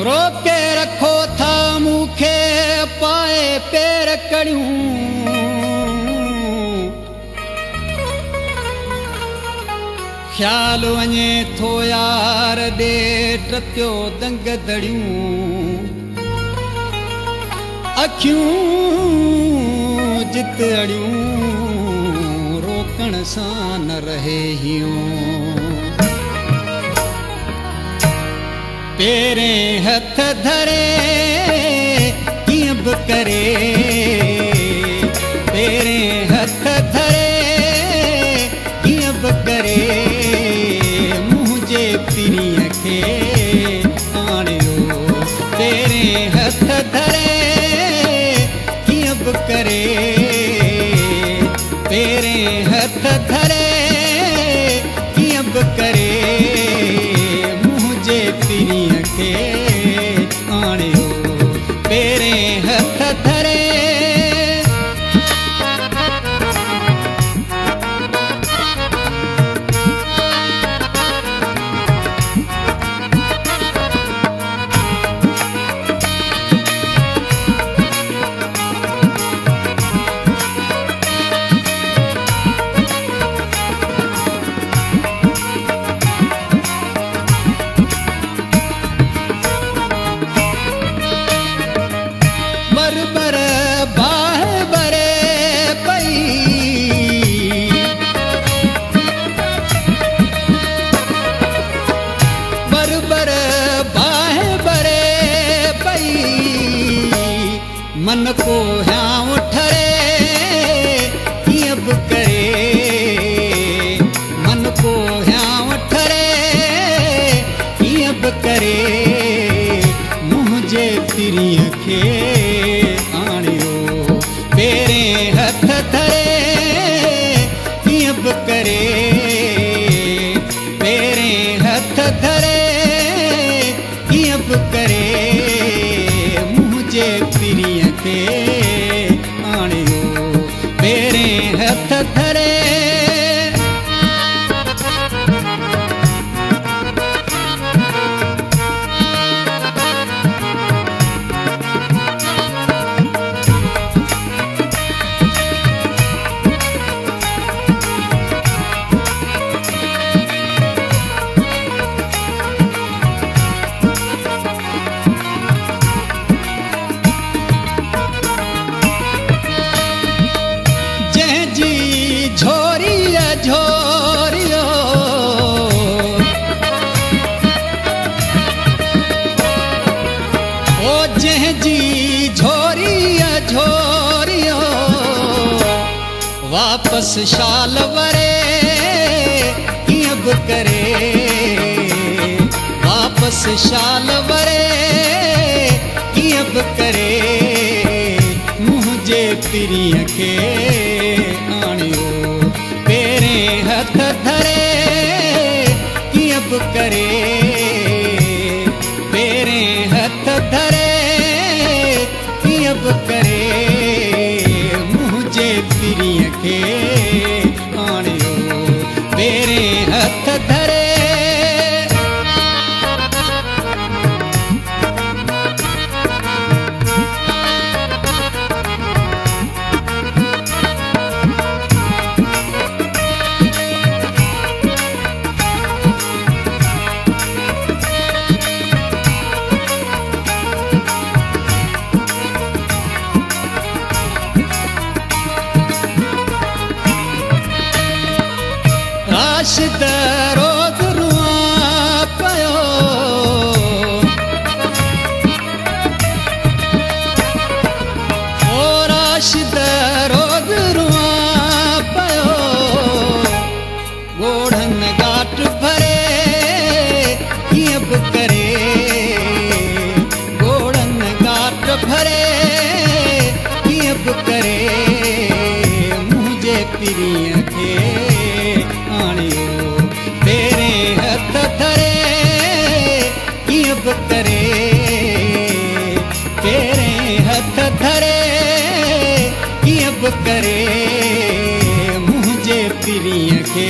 रोके रखो था मूंखे पाए पेर कड़ियूं ख्याल वञे थो यार ॾे टपियो दंग दड़ियूं अखियूं जित अड़ियूं रोकण सां न रहे हियूं पेरें हथ धरे कीअं बि करे पेरें हथ धरे कीअं बि करे मुंहिंजे पीरीअ खे आणियो पेरें हथ धरे कीअं बि करे पेरें हथ धरे कीअं बि करे पीरीअ खे आणियो पेरें हथ धरे मन को ह्यांव ठरे कीअं बि करे मन को ह्यांव ठरे कीअं बि करे मुंहिंजे पीरीअ खे आणियो पेरें हथ धरे कीअं बि करे पेरें हथ धरे कीअं बि करे मुंहिंजे पीरीअ खे आणियो पेरें हथ धरे झोरियो ओ जंहिंजी झोरिया झोरियो वापसि शाल वरे कीअं बि करे वापसि शाल वरे कीअं बि करे मुंहिंजे पीरीअ खे आणियो पेरें हथ धरे कीअं बि करे पेरें हथ धरे कीअं बि करे मुंहिंजे पीरीअ खे आणियो पेरें हथ धरे राशिद रोज़ रुआ पियो ओ राशिद रोज़ रुआ पियो करे तेरे हथ धरे कीअं बि करे मुंहिंजे पिरीअ खे